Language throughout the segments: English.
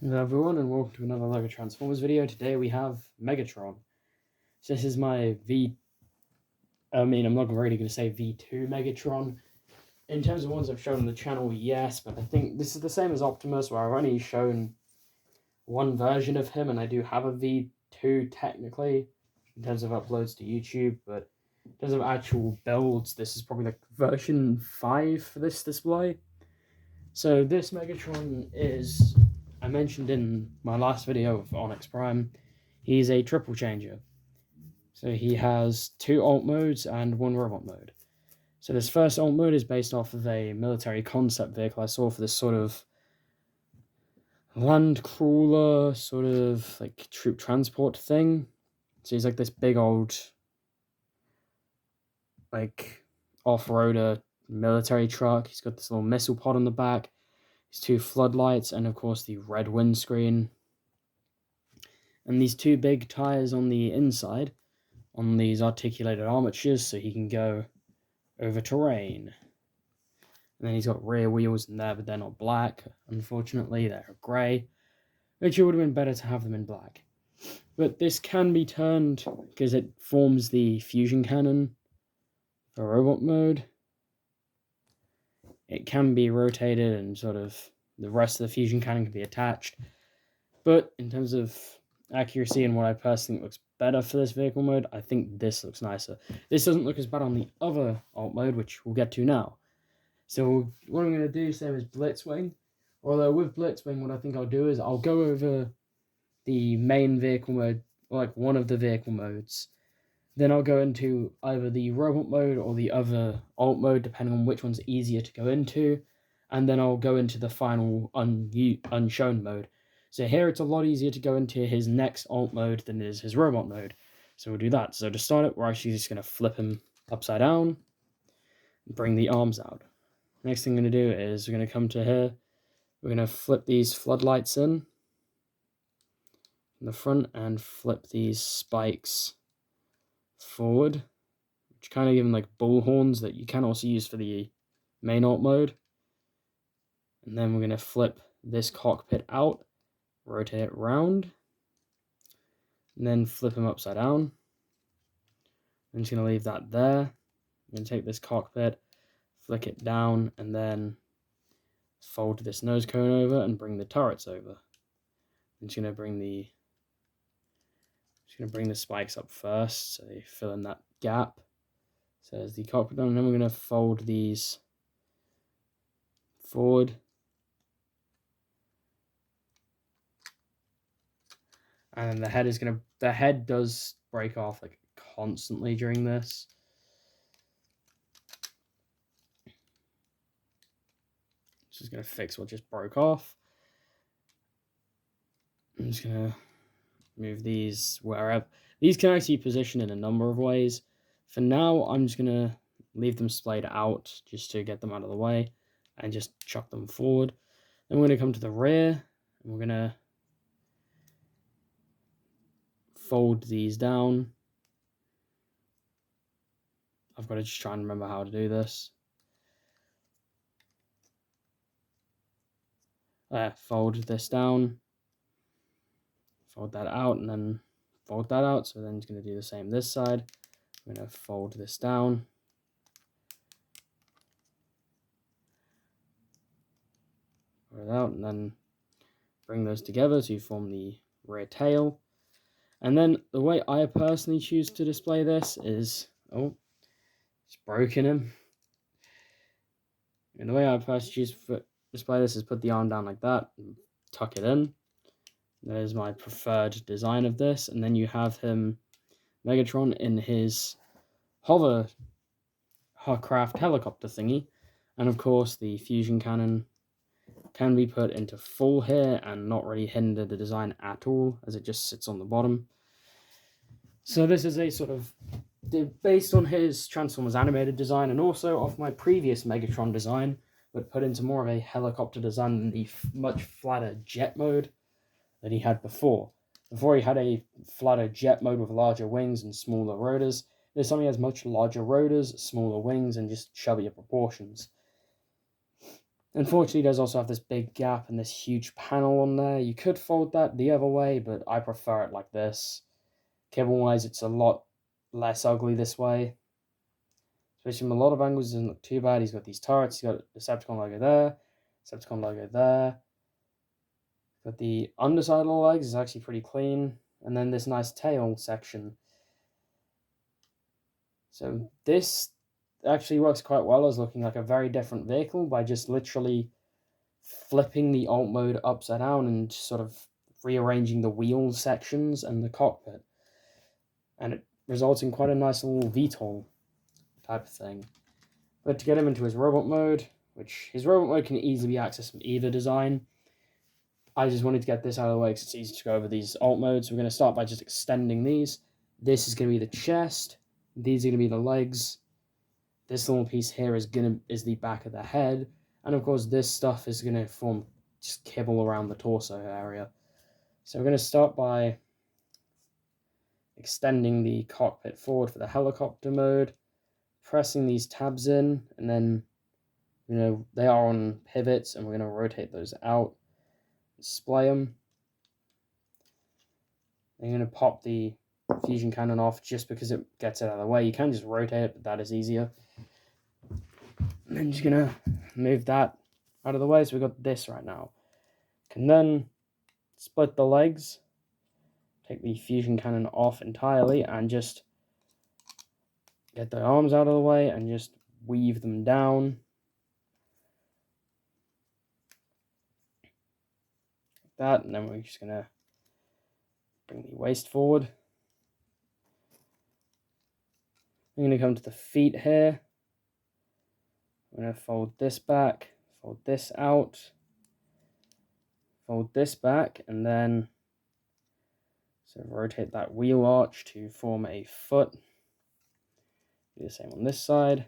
Hello everyone and welcome to another LEGO Transformers video. Today we have Megatron. So this is my I'm not really going to say V2 Megatron. In terms of ones I've shown on the channel, yes, but I think this is the same as Optimus, where I've only shown one version of him, and I do have a V2 technically, in terms of uploads to YouTube, but in terms of actual builds, this is probably like version 5 for this display. So this Megatron is, I mentioned in my last video of Onyx Prime, he's a triple changer. So he has 2 alt modes and 1 robot mode. So this first alt mode is based off of a military concept vehicle I saw for this sort of land crawler, sort of like troop transport thing. So he's like this big old, like, off-roader military truck. He's got this little missile pod on the back, his 2 floodlights, and of course the red windscreen. And these 2 big tires on the inside, on these articulated armatures, so he can go over terrain. And then he's got rear wheels in there, but they're not black, unfortunately, they're grey, which it would have been better to have them in black. But this can be turned, because it forms the fusion cannon for robot mode. It can be rotated and sort of the rest of the fusion cannon can be attached. But in terms of accuracy and what I personally think looks better for this vehicle mode, I think this looks nicer. This doesn't look as bad on the other alt mode, which we'll get to now. So what I'm going to do, same as Blitzwing, although with Blitzwing what I think I'll do is I'll go over the main vehicle mode, like one of the vehicle modes. Then I'll go into either the robot mode or the other alt mode, depending on which one's easier to go into. And then I'll go into the final unshown mode. So here it's a lot easier to go into his next alt mode than it is his robot mode. So we'll do that. So to start it, we're actually just going to flip him upside down and bring the arms out. Next thing I'm going to do is we're going to come to here. We're going to flip these floodlights in the front and flip these spikes forward, which kind of give them like bull horns that you can also use for the main alt mode. And then we're going to flip this cockpit out, rotate it round, and then flip him upside down. I'm just going to leave that there. I'm going to take this cockpit, flick it down, and then fold this nose cone over and bring the turrets over. I'm just going to bring the spikes up first, so they fill in that gap. So there's the cockpit down, and then we're going to fold these forward. And the head does break off like constantly during this. Just going to fix what just broke off. I'm just going to move these wherever. These can actually position in a number of ways. For now, I'm just going to leave them splayed out just to get them out of the way and just chuck them forward. Then we're going to come to the rear and we're going to fold these down. I've got to just try and remember how to do this. Fold this down, fold that out, and then fold that out. So then it's going to do the same this side. I'm going to fold this down, fold it out, and then bring those together to form the rear tail. And then the way I personally choose to display this is, it's broken him. And the way I personally choose to display this is put the arm down like that and tuck it in. That is my preferred design of this. And then you have him, Megatron, in his hovercraft helicopter thingy. And of course the fusion cannon can be put into full here and not really hinder the design at all, as it just sits on the bottom. So this is a sort of based on his Transformers animated design and also off my previous Megatron design, but put into more of a helicopter design than the much flatter jet mode that he had before. Before he had a flatter jet mode with larger wings and smaller rotors. This only has much larger rotors, smaller wings, and just chubbier proportions. Unfortunately, it does also have this big gap and this huge panel on there. You could fold that the other way, but I prefer it like this. Cable-wise, it's a lot less ugly this way. Especially from a lot of angles, it doesn't look too bad. He's got these turrets, he's got the Decepticon logo there, Decepticon logo there. Got the underside of the legs is actually pretty clean. And then this nice tail section. So this actually works quite well as looking like a very different vehicle by just literally flipping the alt mode upside down and sort of rearranging the wheel sections and the cockpit. And it results in quite a nice little VTOL type of thing. But to get him into his robot mode, which his robot mode can easily be accessed from either design, I just wanted to get this out of the way because it's easy to go over these alt modes. We're going to start by just extending these. This is going to be the chest. These are going to be the legs. This little piece here is the back of the head. And of course, this stuff is going to form just kibble around the torso area. So we're going to start by extending the cockpit forward for the helicopter mode, pressing these tabs in, and then, they are on pivots, and we're going to rotate those out, display them. I'm going to pop the fusion cannon off just because it gets it out of the way. You can just rotate it, but that is easier. And then just going to move that out of the way, so we've got this right now. Can then split the legs, take the fusion cannon off entirely, and just get the arms out of the way and just weave them down. Like that, and then we're just going to bring the waist forward. I'm going to come to the feet here. I'm going to fold this back, fold this out, fold this back, and then rotate that wheel arch to form a foot. Do the same on this side.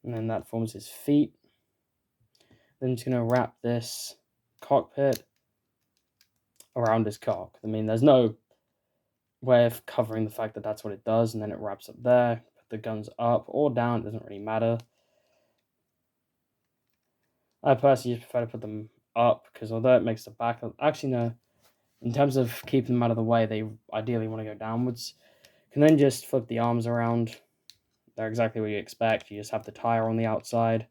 And then that forms his feet. Then just going to wrap this cockpit around his cock. I mean, there's no way of covering the fact that that's what it does, and then it wraps up there. Put the guns up or down, it doesn't really matter. I personally just prefer to put them up, because although it makes the back... Actually, no. In terms of keeping them out of the way, they ideally want to go downwards. You can then just flip the arms around. They're exactly what you expect. You just have the tire on the outside.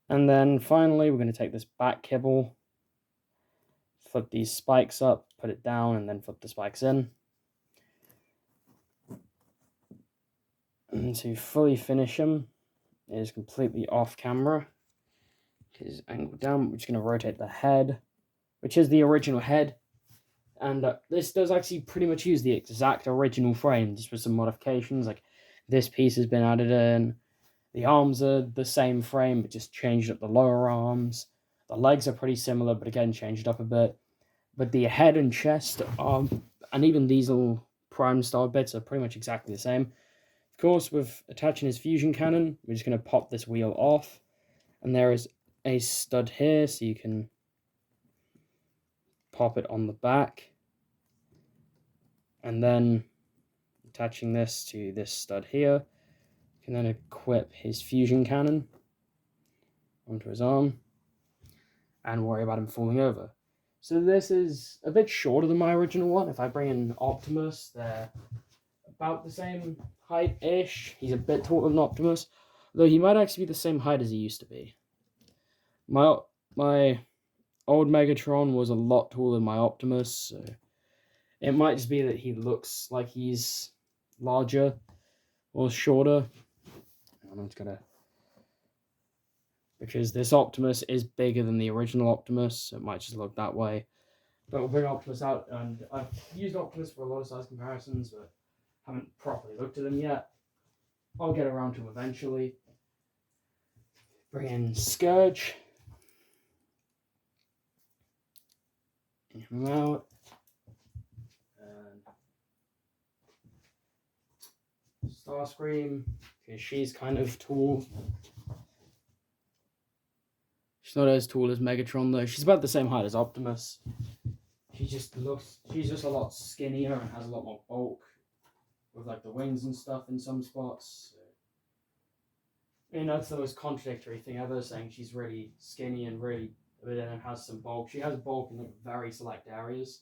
And then finally, we're going to take this back kibble, flip these spikes up, put it down, and then flip the spikes in. And to fully finish him is completely off camera. His angle down. We're just going to rotate the head, which is the original head. And this does actually pretty much use the exact original frame, just with some modifications. Like, this piece has been added in. The arms are the same frame, but just changed up the lower arms. The legs are pretty similar, but again, changed up a bit. But the head and chest are, and even these little prime style bits are pretty much exactly the same. Of course, with attaching his fusion cannon, we're just going to pop this wheel off. And there is a stud here, so you can pop it on the back. And then attaching this to this stud here, you can then equip his fusion cannon onto his arm and worry about him falling over. So this is a bit shorter than my original one. If I bring in Optimus, they're about the same height-ish. He's a bit taller than Optimus, though he might actually be the same height as he used to be. My old Megatron was a lot taller than my Optimus, so it might just be that he looks like he's larger or shorter. I'm just gonna... Because this Optimus is bigger than the original Optimus, so it might just look that way. But we'll bring Optimus out, and I've used Optimus for a lot of size comparisons, but haven't properly looked at them yet. I'll get around to them eventually. Bring in Scourge. Bring him out. And Starscream, because she's kind of tall. She's not as tall as Megatron though. She's about the same height as Optimus. She's just a lot skinnier and has a lot more bulk with like the wings and stuff in some spots. You know, that's the most contradictory thing ever, saying she's really skinny and really, but then has some bulk. She has bulk in very select areas.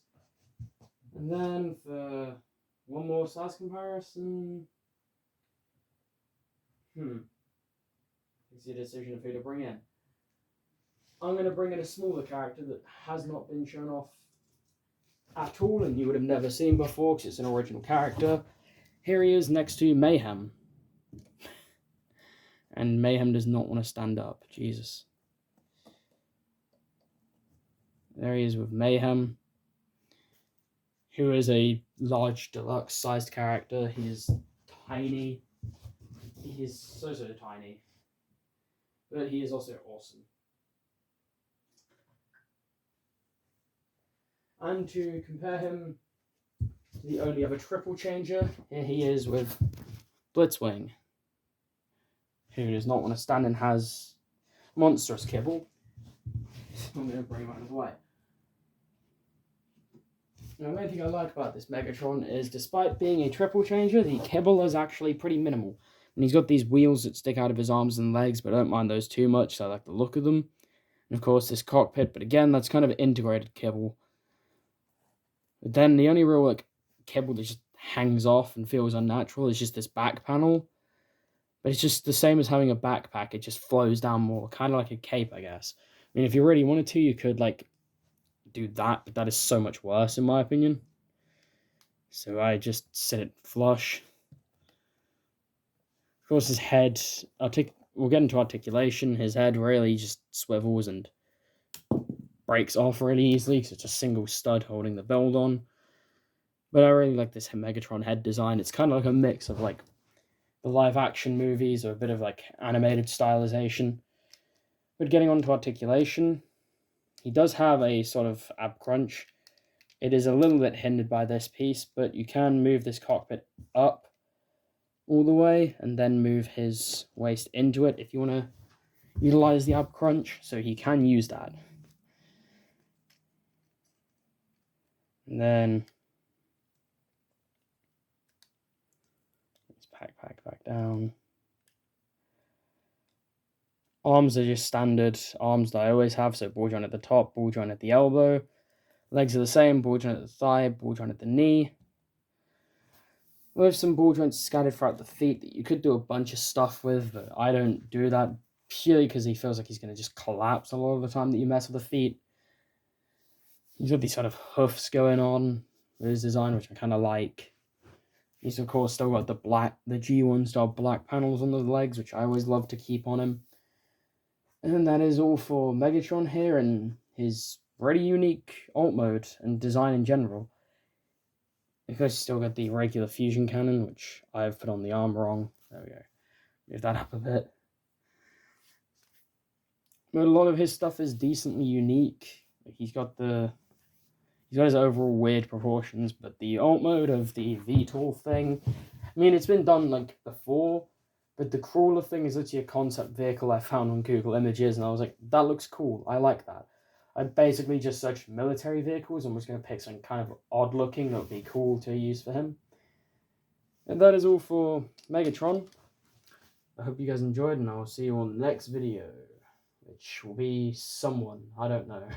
And then for one more size comparison, it's a decision of who to bring in. I'm going to bring in a smaller character that has not been shown off at all and you would have never seen before because it's an original character. Here he is next to Mayhem. And Mayhem does not want to stand up. Jesus. There he is with Mayhem, who is a large deluxe-sized character. He is tiny. He is so tiny. But he is also awesome. And to compare him to the only other triple changer, here he is with Blitzwing, who does not want to stand and has monstrous kibble. I'm going to bring him out of the way. Now, the main thing I like about this Megatron is, despite being a triple changer, the kibble is actually pretty minimal. And he's got these wheels that stick out of his arms and legs, but I don't mind those too much, so I like the look of them. And of course, this cockpit, but again, that's kind of integrated kibble. But then the only real kibble that just hangs off and feels unnatural is just this back panel. But it's just the same as having a backpack. It just flows down more, kind of like a cape, I guess. I mean, if you really wanted to, you could do that, but that is so much worse in my opinion. So I just set it flush. Of course, his head, we'll get into articulation. His head really just swivels and breaks off really easily because it's a single stud holding the build on. But I really like this Megatron head design. It's kind of like a mix of the live action movies or a bit of animated stylization. But getting on to articulation, he does have a sort of ab crunch. It is a little bit hindered by this piece, but you can move this cockpit up all the way and then move his waist into it if you want to utilize the ab crunch, so he can use that. And then let's pack back down. Arms are just standard arms that I always have, so ball joint at the top, ball joint at the elbow. Legs are the same, ball joint at the thigh, ball joint at the knee. With some ball joints scattered throughout the feet that you could do a bunch of stuff with, but I don't do that purely because he feels like he's going to just collapse a lot of the time that you mess with the feet. He's got these sort of hoofs going on with his design, which I kind of like. He's of course still got the G1 style black panels on the legs, which I always love to keep on him. And that is all for Megatron here and his really unique alt mode and design in general. Of course, you still got the regular fusion cannon, which I've put on the arm wrong. There we go. Move that up a bit. But a lot of his stuff is decently unique. He's got his overall weird proportions, but the alt mode of the VTOL thing, I mean, it's been done before, but the crawler thing is literally a concept vehicle I found on Google Images, and I was like, that looks cool. I like that. I basically just searched military vehicles and was going to pick something kind of odd looking that would be cool to use for him. And that is all for Megatron. I hope you guys enjoyed, and I will see you on the next video, which will be someone, I don't know.